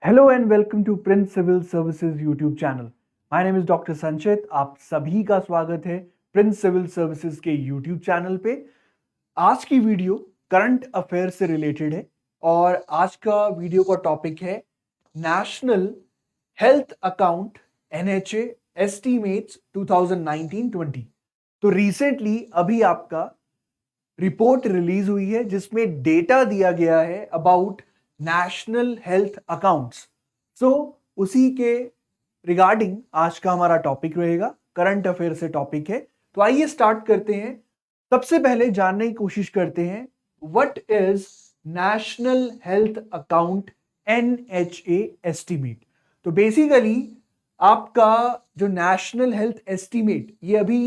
Hello and welcome to Prince Civil Services YouTube channel. My name is doctor Sanchit. आप सभी का स्वागत है प्रिंस सिविल सर्विसेज के यूट्यूब चैनल पे। आज की वीडियो करंट अफेयर से रिलेटेड है और आज का वीडियो का टॉपिक है national health account NHA estimates 2019-20। तो रिसेंटली अभी आपका रिपोर्ट रिलीज हुई है जिसमें डेटा दिया गया है अबाउट नेशनल हेल्थ अकाउंट्स। सो उसी के रिगार्डिंग आज का हमारा टॉपिक रहेगा, करंट अफेयर से टॉपिक है। तो आइए स्टार्ट करते हैं। सबसे पहले जानने की कोशिश करते हैं what is national health account NHA estimate. तो बेसिकली आपका जो नेशनल हेल्थ एस्टीमेट ये अभी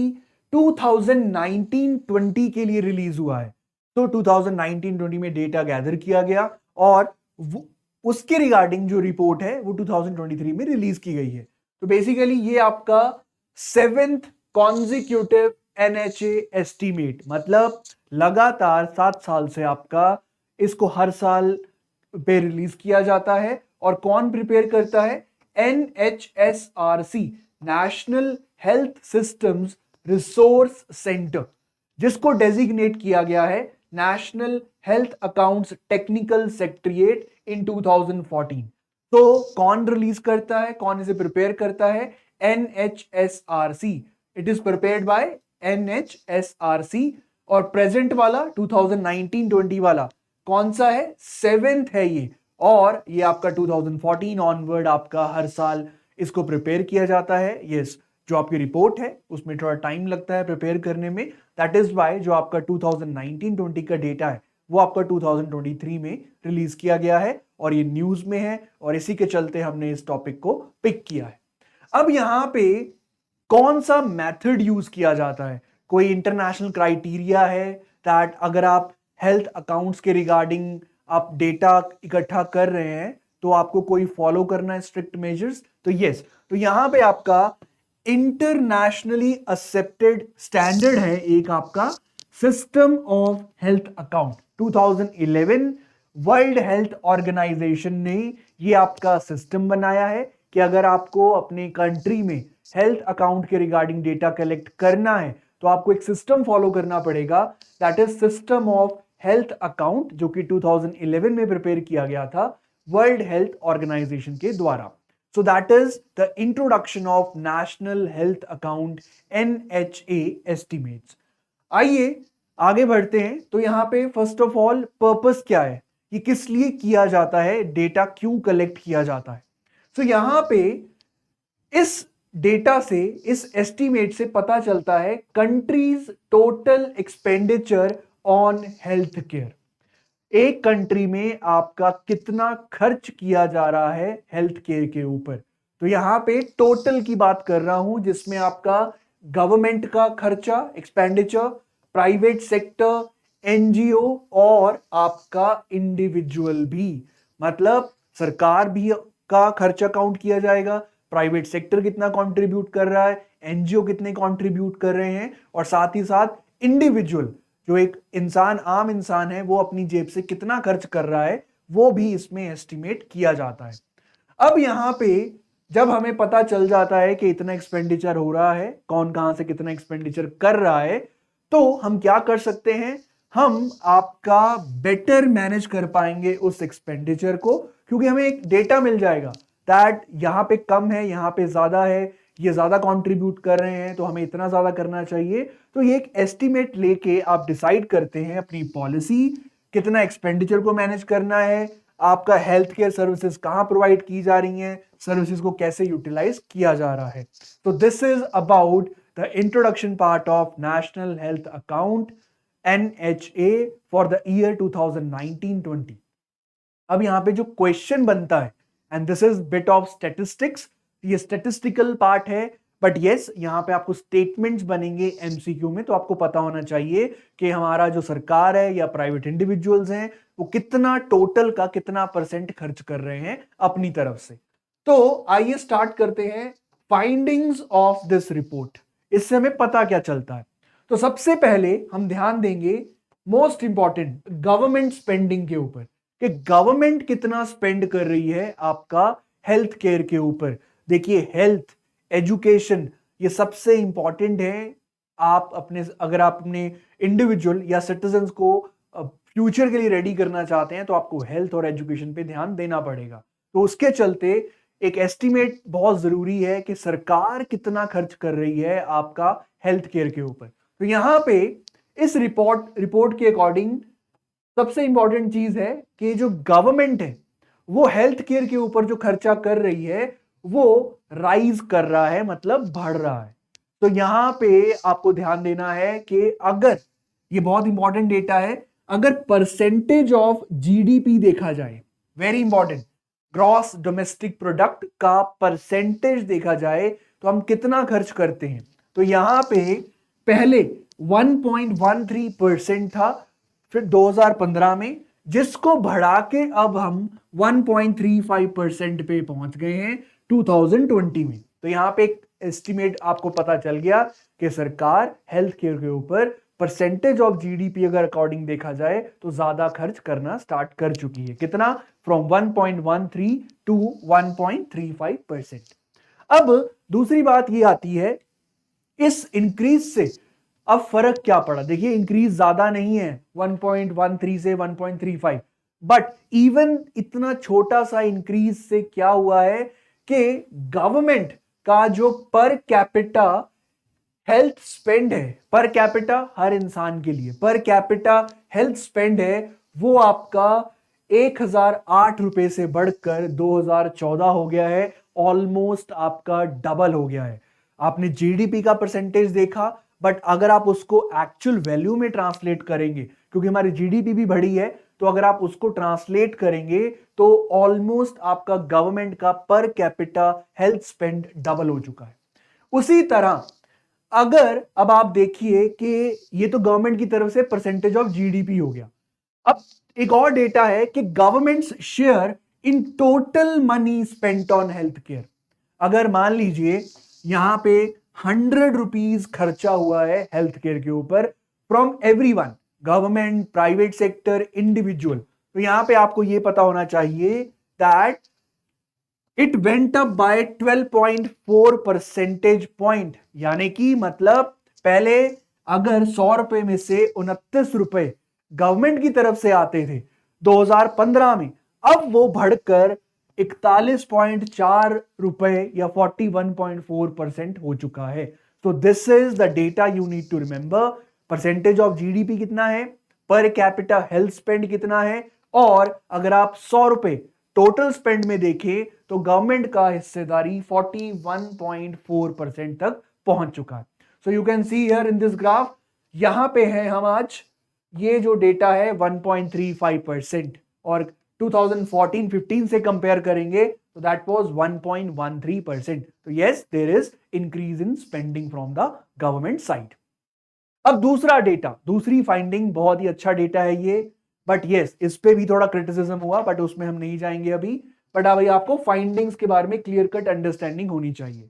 2019-20 के लिए रिलीज हुआ है। तो 2019-20 में डेटा गैदर किया गया और उसके रिगार्डिंग जो रिपोर्ट है वो 2023 में रिलीज की गई है। तो बेसिकली ये आपका 7th कॉन्जिक्यूटिव एनएचए एस्टीमेट, मतलब लगातार 7 साल से आपका इसको हर साल पे रिलीज किया जाता है। और कौन प्रिपेयर करता है? NHSRC, national health systems resource centre, जिसको डेजिग्नेट किया गया है national health accounts technical secretariat in 2014। तो कौन रिलीज करता है, कौन इसे प्रिपेयर करता है? NHSRC। It is prepared by NHSRC। और प्रेजेंट वाला 2019-20 वाला कौन सा है? 7th है ये। और ये आपका 2014 ऑनवर्ड आपका हर साल इसको प्रिपेयर किया जाता है। यस, जो आपकी रिपोर्ट है उसमें थोड़ा टाइम लगता है प्रिपेयर करने में। दैट इज वाई जो आपका 2019-20 का डेटा है वो आपका 2023 में रिलीज किया गया है और ये न्यूज में है और इसी के चलते हमने इस टॉपिक को पिक किया है। अब यहां पे कौन सा मेथड यूज किया जाता है? कोई इंटरनेशनल क्राइटेरिया है दैट अगर आप हेल्थ अकाउंट्स के रिगार्डिंग आप डेटा इकट्ठा कर रहे हैं तो आपको कोई फॉलो करना है स्ट्रिक्ट मेजर्स? तो यस, तो यहां पे आपका इंटरनेशनली एक्सेप्टेड स्टैंडर्ड है एक आपका system of health account. 2011 World Health Organization ने ये आपका सिस्टम बनाया है कि अगर आपको अपने कंट्री में हेल्थ अकाउंट के रिगार्डिंग डेटा कलेक्ट करना है तो आपको एक सिस्टम फॉलो करना पड़ेगा। That is system of health account, जो कि 2011 में प्रिपेयर किया गया था वर्ल्ड हेल्थ ऑर्गेनाइजेशन के द्वारा। So that is the introduction of national health account NHA estimates. आइए आगे बढ़ते हैं। तो यहां पे फर्स्ट ऑफ ऑल पर्पस क्या है, ये किस लिए किया जाता है, डेटा क्यों कलेक्ट किया जाता है? तो यहां पे इस डेटा से, इस एस्टीमेट से पता चलता है countries total expenditure on health care. एक कंट्री में आपका कितना खर्च किया जा रहा है हेल्थ केयर के ऊपर। तो यहां पे टोटल की बात कर रहा हूं जिसमें आपका गवर्नमेंट का खर्चा एक्सपेंडिचर, प्राइवेट सेक्टर, NGO और आपका इंडिविजुअल भी, मतलब सरकार भी का खर्चा काउंट किया जाएगा, प्राइवेट सेक्टर कितना कंट्रीब्यूट कर रहा है, NGO कितने कंट्रीब्यूट कर रहे हैं, और साथ ही साथ इंडिविजुअल जो एक इंसान, आम इंसान है, वो अपनी जेब से कितना खर्च कर रहा है वो भी इसमें एस्टिमेट किया जाता है। अब यहां पे जब हमें पता चल जाता है कि इतना एक्सपेंडिचर हो रहा है, कौन कहां से कितना एक्सपेंडिचर कर रहा है, तो हम क्या कर सकते हैं? हम आपका बेटर मैनेज कर पाएंगे उस एक्सपेंडिचर को, क्योंकि हमें एक डेटा मिल जाएगा दैट यहां पे कम है, यहां पे ज्यादा है, ये ज्यादा कंट्रीब्यूट कर रहे हैं तो हमें इतना ज्यादा करना चाहिए। तो ये एक एस्टिमेट लेके आप डिसाइड करते हैं अपनी पॉलिसी, कितना एक्सपेंडिचर को मैनेज करना है, आपका हेल्थ केयर सर्विसेज कहां प्रोवाइड की जा रही हैं, सर्विसेज को कैसे यूटिलाइज किया जा रहा है। तो this is about the introduction part of national health account NHA for the year 2019-20। अब यहां पे जो क्वेश्चन बनता है, and this is bit of statistics, ये स्टेटिस्टिकल पार्ट है, बट यस यहां पे आपको स्टेटमेंट्स बनेंगे MCQ में, तो आपको पता होना चाहिए कि हमारा जो सरकार है या प्राइवेट इंडिविजुअल्स हैं वो कितना टोटल का कितना परसेंट खर्च कर रहे हैं अपनी तरफ से। तो आइए स्टार्ट करते हैं फाइंडिंग्स ऑफ दिस रिपोर्ट। इससे हमें पता क्या चलता है? तो सबसे पहले हम ध्यान देंगे मोस्ट इंपॉर्टेंट गवर्नमेंट स्पेंडिंग के ऊपर कि गवर्नमेंट कितना स्पेंड कर रही है आपका हेल्थ केयर के ऊपर। देखिए हेल्थ, एजुकेशन ये सबसे इंपॉर्टेंट है। आप अपने, अगर आप अपने इंडिविजुअल या सिटीजन्स को फ्यूचर के लिए रेडी करना चाहते हैं तो आपको हेल्थ और एजुकेशन पे ध्यान देना पड़ेगा। तो उसके चलते एक एस्टिमेट बहुत जरूरी है कि सरकार कितना खर्च कर रही है आपका हेल्थ केयर के ऊपर। तो यहां पे इस रिपोर्ट के अकॉर्डिंग सबसे इंपॉर्टेंट चीज है कि जो गवर्नमेंट है वो हेल्थ केयर के ऊपर जो खर्चा कर रही है वो राइज कर रहा है, मतलब बढ़ रहा है। तो यहां पे आपको ध्यान देना है कि अगर, ये बहुत इंपॉर्टेंट डेटा है, अगर परसेंटेज ऑफ जीडीपी देखा जाए, very important, gross domestic product का परसेंटेज देखा जाए तो हम कितना खर्च करते हैं, तो यहां पे पहले 1.13% था, फिर 2015 में, जिसको बढ़ा के अब हम 1.35% पे पहुंच गए हैं 2020 में। तो यहां पे एक एस्टिमेट आपको पता चल गया कि सरकार हेल्थ केयर के ऊपर परसेंटेज ऑफ जीडीपी अगर अकॉर्डिंग देखा जाए तो ज्यादा खर्च करना स्टार्ट कर चुकी है। कितना? From 1.13 to 1.35%। अब दूसरी बात ये आती है, इस इंक्रीज से अब फर्क क्या पड़ा? देखिए इंक्रीज ज्यादा नहीं है 1.13 से 1.35, बट इवन इतना छोटा सा इंक्रीज से क्या हुआ है कि गवर्नमेंट का जो पर कैपिटा हेल्थ स्पेंड है, पर कैपिटा हर इंसान के लिए पर कैपिटा हेल्थ स्पेंड है, वो आपका 1008 रुपए से बढ़कर 2014 हो गया है, ऑलमोस्ट आपका डबल हो गया है। आपने जीडीपी का परसेंटेज देखा, बट अगर आप उसको एक्चुअल वैल्यू में ट्रांसलेट करेंगे, क्योंकि हमारी जीडीपी भी बढ़ी है, तो अगर आप उसको ट्रांसलेट करेंगे तो ऑलमोस्ट आपका गवर्नमेंट का per capita health spend double हो चुका है। उसी तरह अगर अब आप देखिए कि ये तो गवर्नमेंट की तरफ से परसेंटेज ऑफ जीडीपी हो गया। अब एक और डेटा है कि governments share in total money spent on health care. अगर मान लीजिए यहां पे 100 रुपीज खर्चा हुआ है हेल्थ केयर के ऊपर from everyone, government, private sector, individual, तो यहां पे आपको यह पता होना चाहिए that it went up by 12.4 percentage point. यानी कि मतलब पहले अगर 100 रुपए में से 29 रुपए गवर्नमेंट की तरफ से आते थे 2015 में, अब वो बढ़कर 41.4 रुपए या 41.4% हो चुका है। तो this is the data you need to remember. Percentage of GDP कितना है, पर कैपिटा हेल्थ स्पेंड कितना है, और अगर आप 100 रुपए टोटल स्पेंड में देखें तो गवर्नमेंट का हिस्सेदारी 41.4% तक पहुंच चुका है। So you can see here in this graph, यहां पे है हम आज, ये जो डेटा है 1.35%, और 2014-15 से कंपेयर करेंगे तो दैट वाज 1.13%। तो yes, there is increase in spending from the government side. अब दूसरा डेटा, दूसरी फाइंडिंग, बहुत ही अच्छा डेटा है ये, बट यस इस पे भी थोड़ा क्रिटिसिज्म हुआ, बट उसमें हम नहीं जाएंगे अभी। बट अभी आपको फाइंडिंग्स के बारे में क्लियर कट अंडरस्टैंडिंग होनी चाहिए।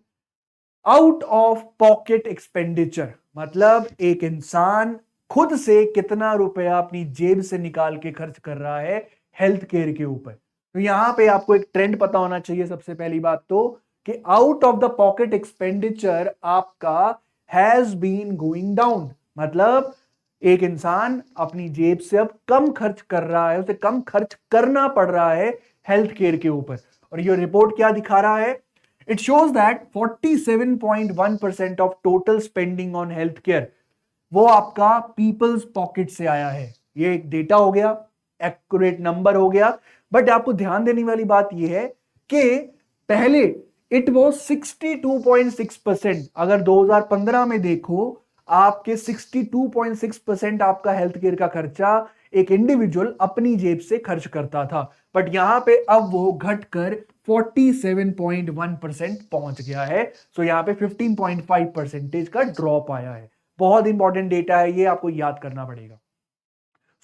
आउट ऑफ पॉकेट एक्सपेंडिचर मतलब एक इंसान खुद से कितना रुपया अपनी जेब से निकाल के खर्च कर रहा है हेल्थ केयर के ऊपर। तो यहां पे आपको एक ट्रेंड पता होना चाहिए सबसे पहली बात तो, कि out of the pocket expenditure आपका हैज बीन गोइंग डाउन। मतलब एक इंसान अपनी जेब से अब कम खर्च कर रहा है, उसे कम खर्च करना पड़ रहा है हेल्थ केयर के ऊपर। और ये रिपोर्ट क्या दिखा रहा है? It shows that 47.1% of total spending on health care वो आपका पीपल्स पॉकेट से आया है। ये एक डेटा हो गया, एक्यूरेट नंबर हो गया, बट आपको ध्यान देने वाली बात यह है कि पहले इट वॉज 62.6%। अगर 2015 में देखो, आपके 62.6% आपका हेल्थ केयर का खर्चा एक इंडिविजुअल अपनी जेब से खर्च करता था, बट यहां पे अब वो घटकर 47.1% पहुंच गया है। सो यहां पे 15.5% का ड्रॉप आया है। बहुत इंपॉर्टेंट डेटा है ये, आपको याद करना पड़ेगा।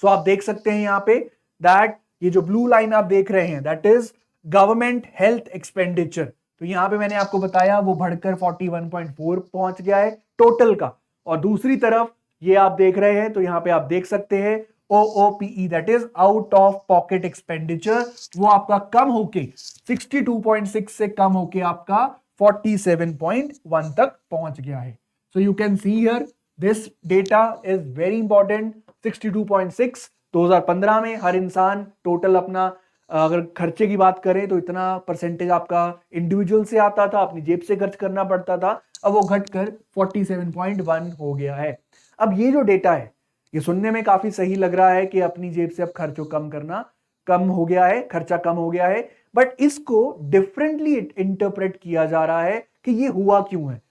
सो आप देख सकते हैं यहां पे दैट ये जो ब्लू लाइन आप देख रहे हैं that is government health expenditure. तो यहां पे मैंने आपको बताया वो बढ़कर 41.4 पहुंच गया है टोटल का। और दूसरी तरफ ये आप देख रहे हैं, तो यहां पे आप देख सकते हैं OOPE, that is out of pocket expenditure, वो आपका कम होके 62.6 से कम होके आपका 47.1 तक पहुंच गया है. So you can see here this data is very important. 62.6 2015 में हर इंसान टोटल अपना अगर खर्चे की बात करें तो इतना परसेंटेज आपका इंडिविजुअल से आता था, अपनी जेब से खर्च करना पड़ता था. अब वो घटकर 47.1 हो गया है. अब ये जो डेटा है ये सुनने में काफी सही लग रहा है कि अपनी जेब से अब खर्चों कम करना कम हो गया है, खर्चा कम हो गया है, बट इसको डिफरेंटली इंटरप्रेट किया जा रहा है कि ये हुआ क्यों है.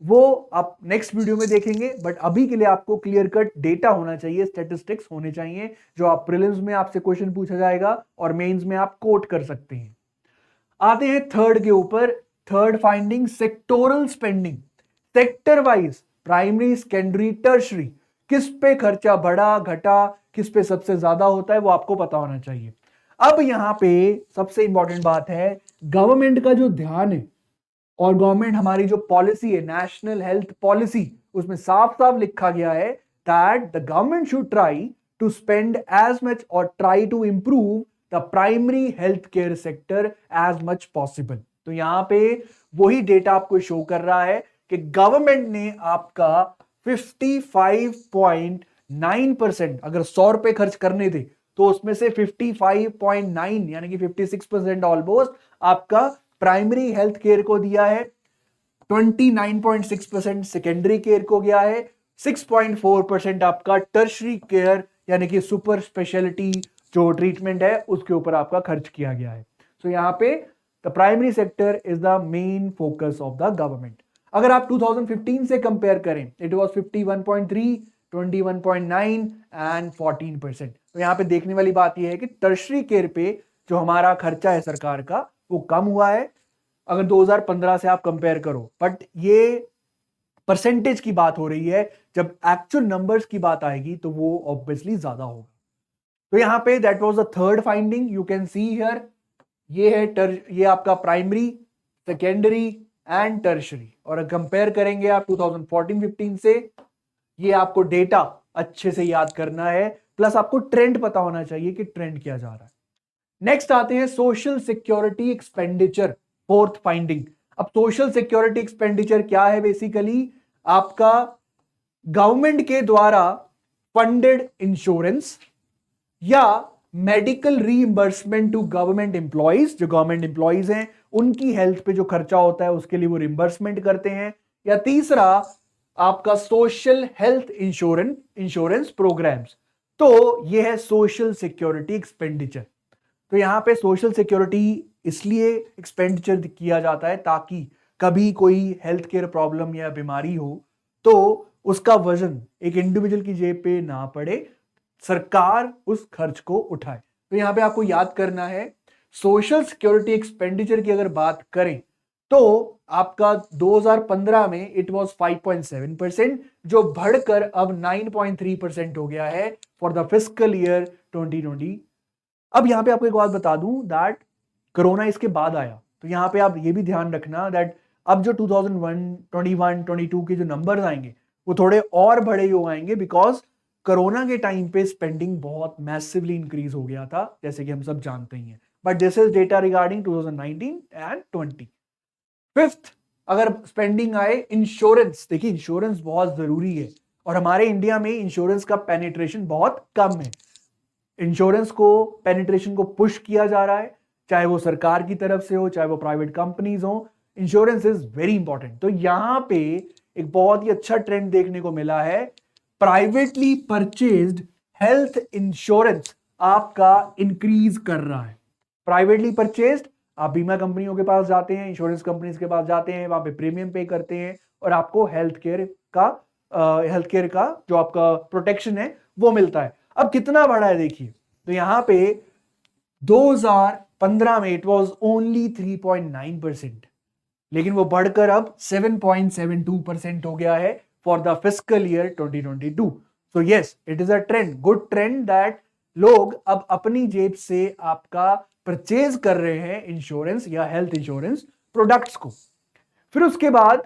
वो आप नेक्स्ट वीडियो में देखेंगे, बट अभी के लिए आपको क्लियर कट डेटा होना चाहिए, स्टैटिस्टिक्स होने चाहिए जो आप प्रीलिम्स में आपसे क्वेश्चन पूछा जाएगा और मेंस में आप कोट कर सकते हैं. आते हैं थर्ड के ऊपर. Third finding, sectoral spending. Sector wise primary, secondary, tertiary, किस पे खर्चा बढ़ा घटा, किस पे सबसे ज्यादा होता है वो आपको पता होना चाहिए. अब यहां पे सबसे इंपॉर्टेंट बात है गवर्नमेंट का जो ध्यान है और गवर्नमेंट हमारी जो पॉलिसी है नेशनल हेल्थ पॉलिसी, उसमें साफ साफ लिखा गया है that the government should try to spend as much और try to improve the primary health care sector as much possible. तो यहां पे वही डेटा आपको शो कर रहा है कि गवर्नमेंट ने आपका 55.9% अगर 100 रुपए खर्च करने थे तो उसमें से 55.9 यानी कि 56% ऑलमोस्ट आपका प्राइमरी हेल्थ केयर को दिया है, 29.6% सेकेंडरी केयर को गया है, 6.4% आपका टर्शरी केयर यानी कि सुपर स्पेशलिटी जो ट्रीटमेंट है उसके ऊपर आपका खर्च किया गया है. सो यहां पे the primary sector is the main focus of the government. अगर आप 2015 से कंपेयर करें, इट वाज 51.3, 21.9 एंड 14%. तो यहां पे देखने वाली बात यह है कि टर्शरी केयर पे जो हमारा खर्चा है सरकार का वो कम हुआ है अगर 2015 से आप कंपेयर करो, बट ये परसेंटेज की बात हो रही है, जब एक्चुअल नंबर्स की बात आएगी तो वो ऑब्वियसली ज्यादा होगा. तो यहां पे that was the third finding. You can see here ये है ये आपका प्राइमरी, सेकेंडरी एंड टर्शरी, और कंपेयर करेंगे आप 2014-15 से, ये आपको डेटा अच्छे से याद करना है, प्लस आपको ट्रेंड पता होना चाहिए कि ट्रेंड क्या जा रहा है. नेक्स्ट आते हैं social security expenditure, fourth finding. अब सोशल सिक्योरिटी एक्सपेंडिचर क्या है? बेसिकली आपका गवर्नमेंट के द्वारा फंडेड इंश्योरेंस या medical reimbursement to government employees, जो गवर्नमेंट एम्प्लॉइज हैं उनकी हेल्थ पे जो खर्चा होता है उसके लिए वो रिइंबर्समेंट करते हैं. या तीसरा आपका सोशल हेल्थ इंश्योरेंस प्रोग्राम्स. तो ये है सोशल सिक्योरिटी एक्सपेंडिचर. तो यहां पे सोशल सिक्योरिटी इसलिए एक्सपेंडिचर किया जाता है ताकि कभी कोई हेल्थ केयर प्रॉब्लम या बीमारी हो तो उसका वजन एक इंडिविजुअल की जेब पे ना पड़े, सरकार उस खर्च को उठाए. तो यहां पे आपको याद करना है सोशल सिक्योरिटी एक्सपेंडिचर की अगर बात करें तो आपका 2015 में इट वाज 5.7% जो बढ़कर अब 9.3% हो गया है फॉर द फिस्कल ईयर 2020. अब यहां पे आपको एक बात बता दूं दैट कोरोना इसके बाद आया, तो यहां पे आप ये भी ध्यान रखना दैट अब जो 2021, 22 के जो नंबर्स आएंगे वो थोड़े और बड़े हो आएंगे बिकॉज कोरोना के टाइम पे स्पेंडिंग बहुत मैसिवली इंक्रीज हो गया था जैसे कि हम सब जानते ही हैं. But this is data regarding 2019 and 20. Fifth अगर स्पेंडिंग आए इंश्योरेंस, देखिए इंश्योरेंस बहुत जरूरी है और हमारे इंडिया में इंश्योरेंस का पेनिट्रेशन बहुत कम है. इंश्योरेंस को पेनिट्रेशन को पुश किया जा रहा है, चाहे वो सरकार की तरफ से हो चाहे वो प्राइवेट कंपनीज हो. Insurance is very important. तो यहां पे एक बहुत ही अच्छा ट्रेंड देखने को मिला है. प्राइवेटली परचेज्ड हेल्थ इंश्योरेंस आपका इंक्रीज कर रहा है. प्राइवेटली परचेज्ड, आप बीमा कंपनियों के पास जाते हैं, इंश्योरेंस कंपनीज के पास जाते हैं, वहां पे प्रीमियम पे करते हैं और आपको हेल्थ केयर का जो आपका प्रोटेक्शन है वो मिलता है. अब कितना बड़ा है देखिए, तो यहां पे 2015 में इट वाज ओनली 3.9%, लेकिन वो बढ़कर अब 7.72% हो गया है for the fiscal year 2022. So yes, it is a trend, good trend that लोग अब अपनी जेब से आपका परचेज कर रहे हैं इंश्योरेंस या हेल्थ इंश्योरेंस प्रोडक्ट्स को. फिर उसके बाद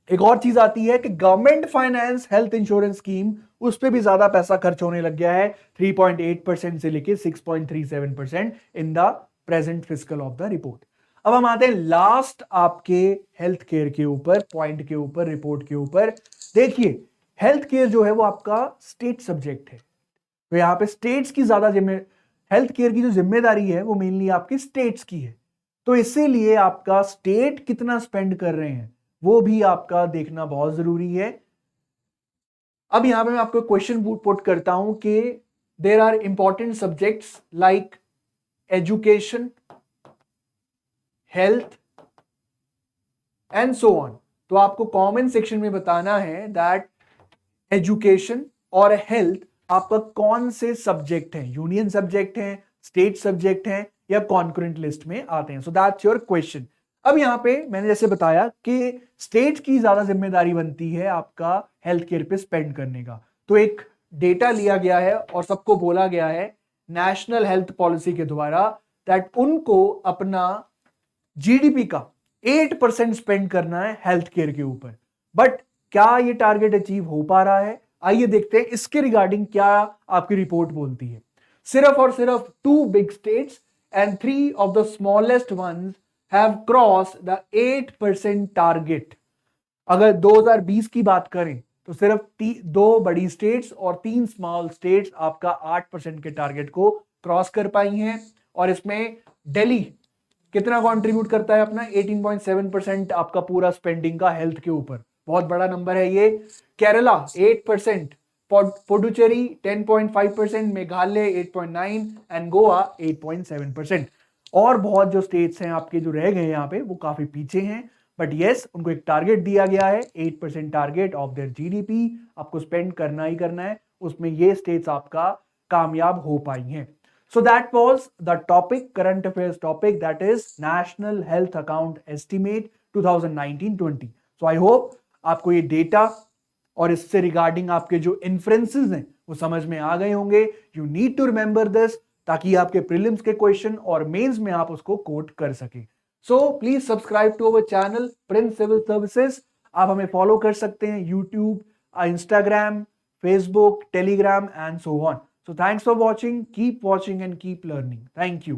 एक और चीज आती है कि government finance health insurance scheme, उस पर भी ज्यादा पैसा खर्च होने लग गया है, 3.8% से लेके 6.37% in the present fiscal of the report. अब हम आते हैं लास्ट आपके हेल्थ केयर के ऊपर, पॉइंट के ऊपर, रिपोर्ट के ऊपर। देखिए, हेल्थ केयर जो है वो आपका स्टेट सब्जेक्ट है, तो यहाँ पे स्टेट्स की ज्यादा हेल्थ केयर की जो जिम्मेदारी है वो मेनली आपके स्टेट्स की है। तो इसीलिए आपका स्टेट कितना स्पेंड कर रहे हैं वो भी आपका देखना बहुत जरूरी है। अब यहां पे मैं आपको क्वेश्चन पुट करता हूं कि there are important subjects like education, health and so on. तो आपको कमेंट सेक्शन में बताना है दैट एजुकेशन और हेल्थ आपका कौन से सब्जेक्ट हैं, यूनियन सब्जेक्ट हैं, स्टेट सब्जेक्ट हैं, या कॉन्करेंट लिस्ट में आते हैं। So that's your question. अब यहां पे मैंने जैसे बताया कि स्टेट की ज्यादा जिम्मेदारी बनती है आपका हेल्थ केयर पे स्पेंड करने का। तो एक डेटा लिया गया है और सबको बोला गया है नेशनल हेल्थ पॉलिसी के द्वारा दैट उनको अपना जीडीपी का 8% स्पेंड करना है हेल्थ केयर के ऊपर। बट क्या ये टारगेट अचीव हो पा रहा है? आइए देखते हैं इसके रिगार्डिंग क्या आपकी रिपोर्ट बोलती है। सिर्फ और सिर्फ 2 big states and 3 of the smallest once have crossed the 8% target. अगर 2020 की बात करें तो सिर्फ 2 बड़ी स्टेट्स और 3 स्मॉल स्टेट्स आपका 8% के टारगेट को क्रॉस कर पाई हैं। और इसमें दिल्ली कितना कंट्रीब्यूट करता है अपना 18.7% आपका पूरा स्पेंडिंग का हेल्थ के ऊपर, बहुत बड़ा नंबर है ये। केरला 8%, पुडुचेरी 10.5%, मेघालय 8.9 एंड गोवा 8.7%। और बहुत जो स्टेट्स हैं आपके जो रह गए यहाँ पे वो काफी पीछे हैं। बट यस, उनको एक टारगेट दिया गया है, 8% टारगेट ऑफ देयर जीडीपी आपको स्पेंड करना ही करना है। उसमें ये स्टेट्स आपका कामयाब हो पाई हैं। So that was the topic, current affairs topic, that is National Health Account Estimate 2019-20। So I hope आपको ये डेटा और इससे रिगार्डिंग आपके जो इन्फ्रेंसेस हैं वो समझ में आ गए होंगे। You need to remember this ताकि आपके प्रीलिम्स के क्वेश्चन और मेंस में आप उसको कोट कर सके। So please subscribe to our channel Prince Civil Services. आप हमें फॉलो कर सकते हैं YouTube, Instagram, Facebook, Telegram and so on. So thanks for watching. Keep watching and keep learning. Thank you.